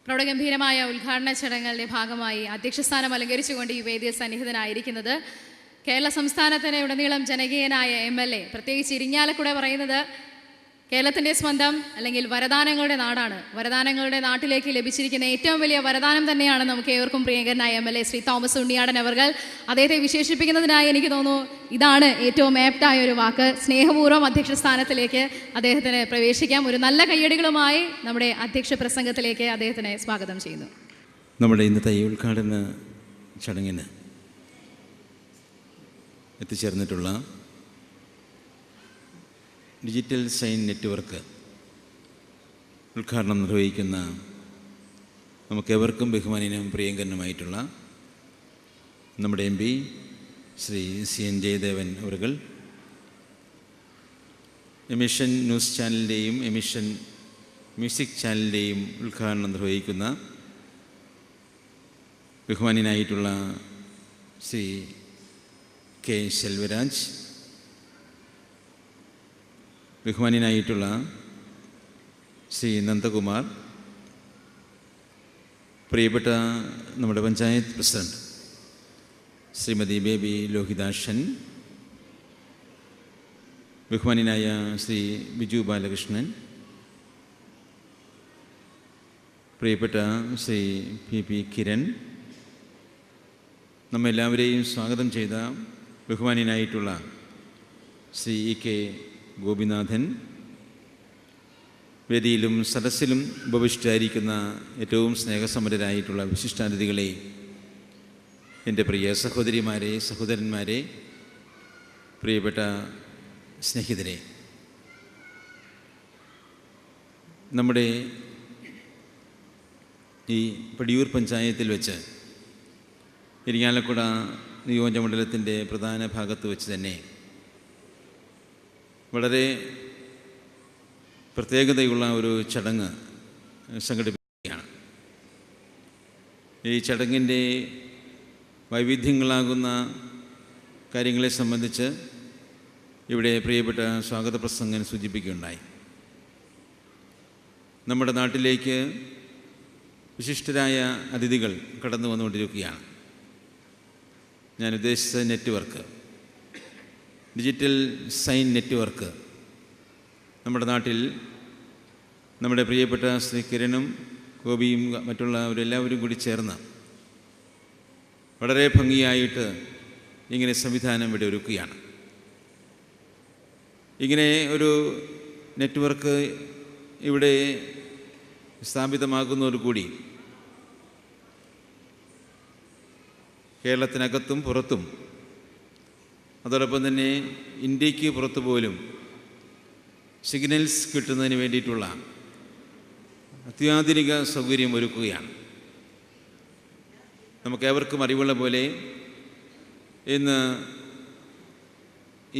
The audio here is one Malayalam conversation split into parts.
പ്രൗഢഗംഭീരമായ ഉദ്ഘാടന ചടങ്ങുകളുടെ ഭാഗമായി അധ്യക്ഷസ്ഥാനം അലങ്കരിച്ചുകൊണ്ട് ഈ വേദിയിൽ സന്നിഹിതനായിരിക്കുന്നത് കേരള സംസ്ഥാനത്തിന് ഉടനീളം ജനകീയനായ MLA, പ്രത്യേകിച്ച് ഇരിങ്ങാലക്കുട പറയുന്നത് കേരളത്തിൻ്റെ സ്വന്തം അല്ലെങ്കിൽ വരദാനങ്ങളുടെ നാടാണ്. വരദാനങ്ങളുടെ നാട്ടിലേക്ക് ലഭിച്ചിരിക്കുന്ന ഏറ്റവും വലിയ വരദാനം തന്നെയാണ് നമുക്ക് ഏവർക്കും പ്രിയങ്കരനായ MLA ശ്രീ തോമസ് ഉണ്ണിയാടൻ അവർകൾ. അദ്ദേഹത്തെ വിശേഷിപ്പിക്കുന്നതിനായി എനിക്ക് തോന്നുന്നു ഇതാണ് ഏറ്റവും ആപ്റ്റായ ഒരു വാക്ക്. സ്നേഹപൂർവ്വം അധ്യക്ഷ സ്ഥാനത്തിലേക്ക് അദ്ദേഹത്തിന് പ്രവേശിക്കാം. ഒരു നല്ല കയ്യടികളുമായി നമ്മുടെ അധ്യക്ഷ പ്രസംഗത്തിലേക്ക് അദ്ദേഹത്തിനെ സ്വാഗതം ചെയ്യുന്നു. നമ്മുടെ ഇന്നത്തെ ഈ ഉദ്ഘാടന ചടങ്ങിന് എത്തിച്ചേർന്നിട്ടുള്ള ഡിജിറ്റൽ സൈൻ നെറ്റ്വർക്ക് ഉദ്ഘാടനം നിർവഹിക്കുന്ന നമുക്കേവർക്കും ബഹുമാനീയനും പ്രിയങ്കരനുമായിട്ടുള്ള നമ്മുടെ MP ശ്രീ CN ജയദേവൻ അവர்கள், എമിഷൻ ന്യൂസ് ചാനലിൻ്റെയും എമിഷൻ മ്യൂസിക് ചാനലിൻ്റെയും ഉദ്ഘാടനം നിർവഹിക്കുന്ന ബഹുമാനീയനായിട്ടുള്ള ശ്രീ K. സെൽവരാജ്, ബഹുമാനീയനായിട്ടുള്ള ശ്രീ നന്ദകുമാർ, പ്രിയപ്പെട്ട നമ്മുടെ പഞ്ചായത്ത് പ്രസിഡന്റ് ശ്രീമതി ബേബി ലോഹിതാക്ഷൻ, ബഹുമാനീയനായ ശ്രീ ബിജു ബാലകൃഷ്ണൻ, പ്രിയപ്പെട്ട ശ്രീ PP കിരൺ, നമ്മെല്ലാവരെയും സ്വാഗതം ചെയ്ത ബഹുമാനീയനായിട്ടുള്ള ശ്രീ EK ഗോപിനാഥൻ, വേദിയിലും സദസ്സിലും ഉപവിഷ്ടായിരിക്കുന്ന ഏറ്റവും സ്നേഹസമ്പന്നരായിട്ടുള്ള വിശിഷ്ടാതിഥികളെ, എൻ്റെ പ്രിയ സഹോദരിമാരെ, സഹോദരന്മാരെ, പ്രിയപ്പെട്ട സ്നേഹിതരെ, നമ്മുടെ ഈ പടിയൂർ പഞ്ചായത്തിൽ വെച്ച് ഇരിങ്ങാലക്കുട നിയോജകമണ്ഡലത്തിൻ്റെ പ്രധാന ഭാഗത്ത് വെച്ച് തന്നെ വളരെ പ്രത്യേകതയുള്ള ഒരു ചടങ്ങ് സംഘടിപ്പിക്കുകയാണ്. ഈ ചടങ്ങിൻ്റെ വൈവിധ്യങ്ങളാകുന്ന കാര്യങ്ങളെ സംബന്ധിച്ച് ഇവിടെ പ്രിയപ്പെട്ട സ്വാഗത പ്രസംഗൻ സൂചിപ്പിക്കുകയുണ്ടായി. നമ്മുടെ നാട്ടിലേക്ക് വിശിഷ്ടരായ അതിഥികൾ കടന്നു വന്നുകൊണ്ടിരിക്കുകയാണ്. ഞാൻ ഉദ്ദേശിച്ച നെറ്റ്വർക്ക്, ഡിജിറ്റൽ സൈൻ നെറ്റ്വർക്ക്, നമ്മുടെ നാട്ടിൽ നമ്മുടെ പ്രിയപ്പെട്ട ശ്രീ കിരണും ഗോപിയും മറ്റുള്ളവരെല്ലാവരും കൂടി ചേർന്ന് വളരെ ഭംഗിയായിട്ട് ഇങ്ങനെ സംവിധാനം ഇവിടെ ഒരുക്കുകയാണ്. ഇങ്ങനെ ഒരു നെറ്റ്വർക്ക് ഇവിടെ സ്ഥാപിതമാകുന്നതോടുകൂടി കേരളത്തിനകത്തും പുറത്തും, അതോടൊപ്പം തന്നെ ഇന്ത്യക്ക് പുറത്തു പോലും സിഗ്നൽസ് കിട്ടുന്നതിന് വേണ്ടിയിട്ടുള്ള അത്യാധുനിക സൗകര്യം ഒരുക്കുകയാണ്. നമുക്കേവർക്കും അറിവുള്ള പോലെ ഇന്ന്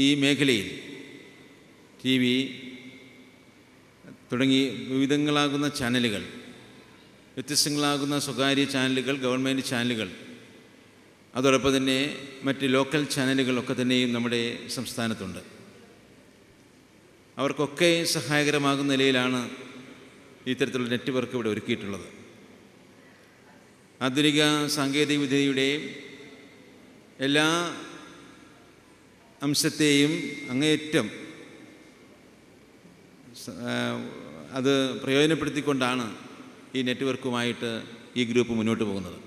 ഈ മേഖലയിൽ TV തുടങ്ങി വിവിധങ്ങളാകുന്ന ചാനലുകൾ, വ്യത്യസ്തങ്ങളാകുന്ന സ്വകാര്യ ചാനലുകൾ, ഗവൺമെൻറ് ചാനലുകൾ, അതോടൊപ്പം തന്നെ മറ്റ് ലോക്കൽ ചാനലുകളൊക്കെ തന്നെയും നമ്മുടെ സംസ്ഥാനത്തുണ്ട്. അവർക്കൊക്കെ സഹായകരമാകുന്ന നിലയിലാണ് ഇത്തരത്തിലുള്ള നെറ്റ്വർക്ക് ഇവിടെ ഒരുക്കിയിട്ടുള്ളത്. ആധുനിക സാങ്കേതികവിദ്യയുടെ എല്ലാ അംശത്തെയും അങ്ങേയറ്റം അത് പ്രയോജനപ്പെടുത്തിക്കൊണ്ടാണ് ഈ നെറ്റ്വർക്കുമായിട്ട് ഈ ഗ്രൂപ്പ് മുന്നോട്ട് പോകുന്നത്.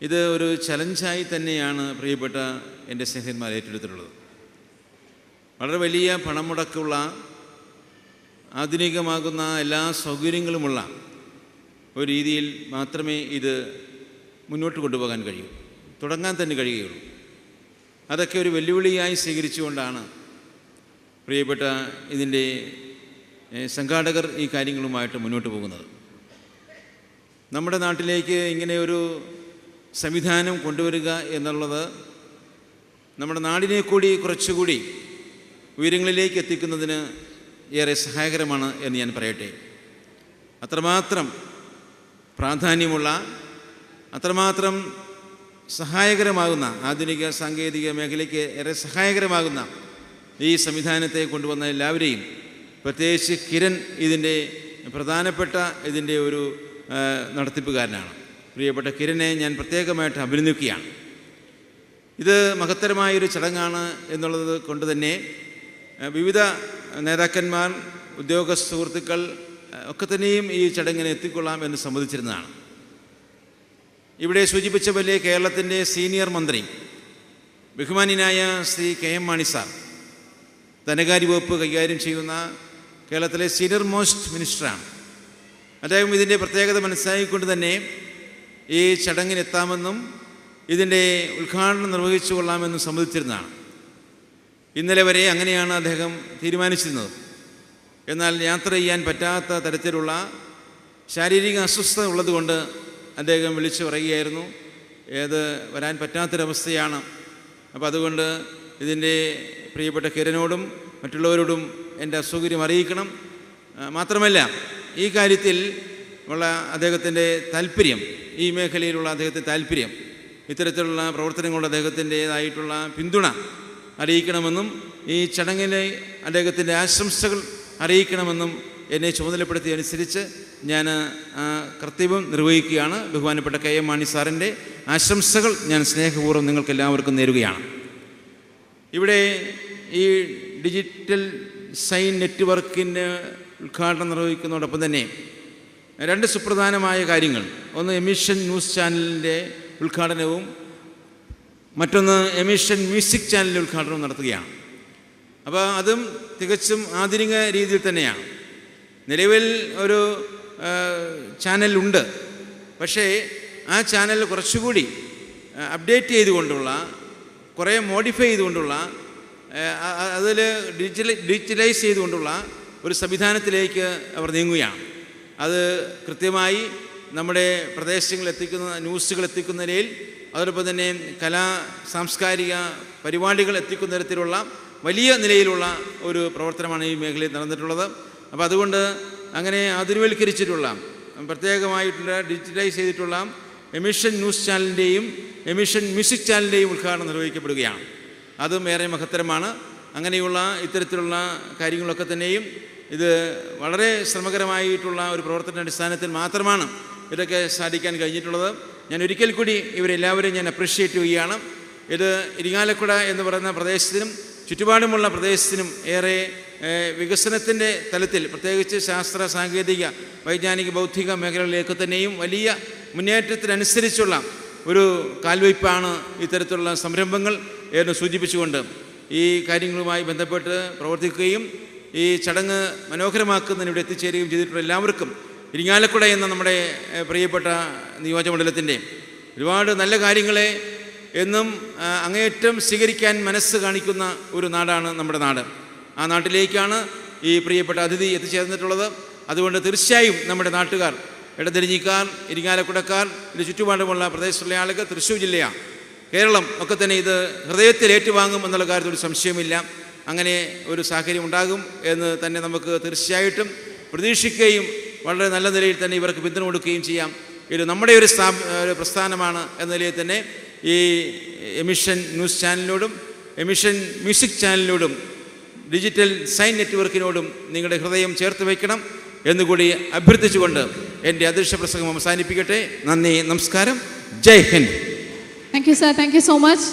ഇത് ഒരു ചലഞ്ചായി തന്നെയാണ് പ്രിയപ്പെട്ട എൻ്റെ സ്നേഹിതന്മാർ ഏറ്റെടുത്തിട്ടുള്ളത്. വളരെ വലിയ പണം മുടക്കുള്ള ആധുനികമാകുന്ന എല്ലാ സൗകര്യങ്ങളുമുള്ള ഒരു രീതിയിൽ മാത്രമേ ഇത് മുന്നോട്ട് കൊണ്ടുപോകാൻ കഴിയൂ, തുടങ്ങാൻ തന്നെ കഴിയുകയുള്ളൂ. അതൊക്കെ ഒരു വെല്ലുവിളിയായി സ്വീകരിച്ചുകൊണ്ടാണ് പ്രിയപ്പെട്ട ഇതിൻ്റെ സംഘാടകർ ഈ കാര്യങ്ങളുമായിട്ട് മുന്നോട്ട് പോകുന്നത്. നമ്മുടെ നാട്ടിലേക്ക് ഇങ്ങനെ ഒരു സംവിധാനം കൊണ്ടുവരിക എന്നുള്ളത് നമ്മുടെ നാടിനെ കൂടി കുറച്ചുകൂടി ഉയരങ്ങളിലേക്ക് എത്തിക്കുന്നതിന് ഏറെ സഹായകരമാണ് എന്ന് ഞാൻ പറയട്ടെ. അത്രമാത്രം പ്രാധാന്യമുള്ള, അത്രമാത്രം സഹായകരമാകുന്ന, ആധുനിക സാങ്കേതിക മേഖലയ്ക്ക് ഏറെ സഹായകരമാകുന്ന ഈ സംവിധാനത്തെ കൊണ്ടുവന്ന എല്ലാവരെയും, പ്രത്യേകിച്ച് കിരൺ ഇതിൻ്റെ പ്രധാനപ്പെട്ട ഇതിൻ്റെ ഒരു നടത്തിപ്പുകാരനാണ്. പ്രിയപ്പെട്ട കിരനെ ഞാൻ പ്രത്യേകമായിട്ട് അഭിനന്ദിക്കുകയാണ്. ഇത് മഹത്തരമായൊരു ചടങ്ങാണ് എന്നുള്ളത് കൊണ്ട് തന്നെ വിവിധ നേതാക്കന്മാർ, ഉദ്യോഗസ്ഥ സുഹൃത്തുക്കൾ ഒക്കെ തന്നെയും ഈ ചടങ്ങിന് എത്തിക്കൊള്ളാം എന്ന് സമ്മതിച്ചിരുന്നതാണ്. ഇവിടെ സൂചിപ്പിച്ച പോലെ കേരളത്തിൻ്റെ സീനിയർ മന്ത്രി ബഹുമാന്യനായ ശ്രീ KM മാണി സാർ ധനകാര്യ വകുപ്പ് കൈകാര്യം ചെയ്യുന്ന കേരളത്തിലെ സീനിയർ മോസ്റ്റ് മിനിസ്റ്ററാണ്. അദ്ദേഹം ഇതിൻ്റെ പ്രത്യേകത മനസ്സിലാക്കിക്കൊണ്ട് തന്നെ ഈ ചടങ്ങിനെത്താമെന്നും ഇതിൻ്റെ ഉദ്ഘാടനം നിർവഹിച്ചു കൊള്ളാമെന്നും സമ്മതിച്ചിരുന്നതാണ്. ഇന്നലെ വരെ അങ്ങനെയാണ് അദ്ദേഹം തീരുമാനിച്ചിരുന്നത്. എന്നാൽ യാത്ര ചെയ്യാൻ പറ്റാത്ത തരത്തിലുള്ള ശാരീരിക അസ്വസ്ഥത ഉള്ളതുകൊണ്ട് അദ്ദേഹം വിളിച്ചു പറയുകയായിരുന്നു, വരാൻ പറ്റാത്തൊരവസ്ഥയാണ്. അപ്പോൾ അതുകൊണ്ട് ഇതിൻ്റെ പ്രിയപ്പെട്ട കിരനോടും മറ്റുള്ളവരോടും എൻ്റെ അസൗകര്യം അറിയിക്കണം. മാത്രമല്ല ഈ കാര്യത്തിൽ ഉള്ള അദ്ദേഹത്തിൻ്റെ താല്പര്യം, ഈ മേഖലയിലുള്ള അദ്ദേഹത്തിൻ്റെ താല്പര്യം, ഇത്തരത്തിലുള്ള പ്രവർത്തനങ്ങളുടെ അദ്ദേഹത്തിൻ്റേതായിട്ടുള്ള പിന്തുണ അറിയിക്കണമെന്നും ഈ ചടങ്ങിലെ അദ്ദേഹത്തിൻ്റെ ആശംസകൾ അറിയിക്കണമെന്നും എന്നെ ചുമതലപ്പെടുത്തിയ അനുസരിച്ച് ഞാൻ കർത്തവ്യം നിർവഹിക്കുകയാണ്. ബഹുമാനപ്പെട്ട KM മാണി സാറിൻ്റെ ആശംസകൾ ഞാൻ സ്നേഹപൂർവ്വം നിങ്ങൾക്കെല്ലാവർക്കും നേരുകയാണ്. ഇവിടെ ഈ ഡിജിറ്റൽ സൈൻ നെറ്റ്വർക്കിൻ്റെ ഉദ്ഘാടനം നിർവഹിക്കുന്നതോടൊപ്പം തന്നെ രണ്ട് സുപ്രധാനമായ കാര്യങ്ങൾ, ഒന്ന് എമിഷൻ ന്യൂസ് ചാനലിൻ്റെ ഉദ്ഘാടനവും മറ്റൊന്ന് എമിഷൻ മ്യൂസിക് ചാനലിൻ്റെ ഉദ്ഘാടനവും നടത്തുകയാണ്. അപ്പോൾ അതും തികച്ചും ആധുനിക രീതിയിൽ തന്നെയാണ്. നിലവിൽ ഒരു ചാനലുണ്ട്, പക്ഷേ ആ ചാനൽ കുറച്ചുകൂടി അപ്ഡേറ്റ് ചെയ്തുകൊണ്ടുള്ള, കുറേ മോഡിഫൈ ചെയ്തുകൊണ്ടുള്ള, അതിൽ ഡിജിറ്റലൈസ് ചെയ്തുകൊണ്ടുള്ള ഒരു സംവിധാനത്തിലേക്ക് അവർ നീങ്ങുകയാണ്. അത് കൃത്യമായി നമ്മുടെ പ്രദേശങ്ങളിൽ എത്തിക്കുന്ന ന്യൂസുകൾ എത്തിക്കുന്ന നിലയിൽ, അതോടൊപ്പം തന്നെ സാംസ്കാരിക പരിപാടികൾ എത്തിക്കുന്ന തരത്തിലുള്ള വലിയ നിലയിലുള്ള ഒരു പ്രവർത്തനമാണ് ഈ മേഖലയിൽ നടന്നിട്ടുള്ളത്. അപ്പോൾ അതുകൊണ്ട് അങ്ങനെ ആധുനികവൽക്കരിച്ചിട്ടുള്ള, പ്രത്യേകമായിട്ടുള്ള ഡിജിറ്റലൈസ് ചെയ്തിട്ടുള്ള എമിഷൻ ന്യൂസ് ചാനലിൻ്റെയും എമിഷൻ മ്യൂസിക് ചാനലിൻ്റെയും ഉദ്ഘാടനം നിർവഹിക്കപ്പെടുകയാണ്. അതും ഏറെ മഹത്തരമാണ്. അങ്ങനെയുള്ള ഇത്തരത്തിലുള്ള കാര്യങ്ങളൊക്കെ തന്നെയും ഇത് വളരെ ശ്രമകരമായിട്ടുള്ള ഒരു പ്രവർത്തന അടിസ്ഥാനത്തിൽ മാത്രമാണ് ഇതൊക്കെ സാധിക്കാൻ കഴിഞ്ഞിട്ടുള്ളത്. ഞാൻ ഒരിക്കൽ കൂടി ഇവരെല്ലാവരെയും ഞാൻ അപ്രിഷ്യേറ്റ് ചെയ്യുകയാണ്. ഇത് ഇരിങ്ങാലക്കുട എന്ന് പറയുന്ന പ്രദേശത്തിനും ചുറ്റുപാടുമുള്ള പ്രദേശത്തിനും ഏറെ വികസനത്തിൻ്റെ തലത്തിൽ, പ്രത്യേകിച്ച് ശാസ്ത്ര സാങ്കേതിക വൈജ്ഞാനിക ബൗദ്ധിക മേഖലകളിലേക്ക് തന്നെയും വലിയ മുന്നേറ്റത്തിനനുസരിച്ചുള്ള ഒരു കാൽവയ്പ്പാണ് ഇത്തരത്തിലുള്ള സംരംഭങ്ങൾ എന്ന് സൂചിപ്പിച്ചുകൊണ്ട് ഈ കാര്യങ്ങളുമായി ബന്ധപ്പെട്ട് പ്രവർത്തിക്കുകയും ഈ ചടങ്ങ് മനോഹരമാക്കുന്നതിന് ഇവിടെ എത്തിച്ചേരുകയും ചെയ്തിട്ടുള്ള എല്ലാവർക്കും ഇരിങ്ങാലക്കുട എന്ന നമ്മുടെ പ്രിയപ്പെട്ട നിയോജകമണ്ഡലത്തിൻ്റെ ഒരുപാട് നല്ല കാര്യങ്ങളെ എന്നും അങ്ങേയറ്റം സ്വീകരിക്കാൻ മനസ്സ് കാണിക്കുന്ന ഒരു നാടാണ് നമ്മുടെ നാട്. ആ നാട്ടിലേക്കാണ് ഈ പ്രിയപ്പെട്ട അതിഥി എത്തിച്ചേർന്നിട്ടുള്ളത്. അതുകൊണ്ട് തീർച്ചയായും നമ്മുടെ നാട്ടുകാർ, ഇടതിരിഞ്ഞിക്കാർ, ഇരിങ്ങാലക്കുടക്കാർ, ഇതിന് ചുറ്റുപാടുമുള്ള പ്രദേശത്തുള്ള ആളുകൾ, തൃശ്ശൂർ ജില്ലയാണ്, കേരളം ഒക്കെ തന്നെ ഇത് ഹൃദയത്തിൽ ഏറ്റുവാങ്ങും എന്നുള്ള കാര്യത്തിൽ ഒരു സംശയമില്ല. അങ്ങനെ ഒരു സാഹചര്യം ഉണ്ടാകും എന്ന് തന്നെ നമുക്ക് തീർച്ചയായിട്ടും പ്രതീക്ഷിക്കുകയും വളരെ നല്ല നിലയിൽ തന്നെ ഇവർക്ക് പിന്തുണ കൊടുക്കുകയും ചെയ്യാം. ഇത് നമ്മുടെ ഒരു പ്രസ്ഥാനമാണ് എന്ന നിലയിൽ തന്നെ ഈ എമിഷൻ ന്യൂസ് ചാനലിനോടും എമിഷൻ മ്യൂസിക് ചാനലിനോടും ഡിജിറ്റൽ സൈൻ നെറ്റ്വർക്കിനോടും നിങ്ങളുടെ ഹൃദയം ചേർത്ത് വയ്ക്കണം എന്നുകൂടി അഭ്യർത്ഥിച്ചുകൊണ്ട് എൻ്റെ അധ്യക്ഷ പ്രസംഗം അവസാനിപ്പിക്കട്ടെ. നന്ദി, നമസ്കാരം, Jai Hind. Thank you sir, thank you so much.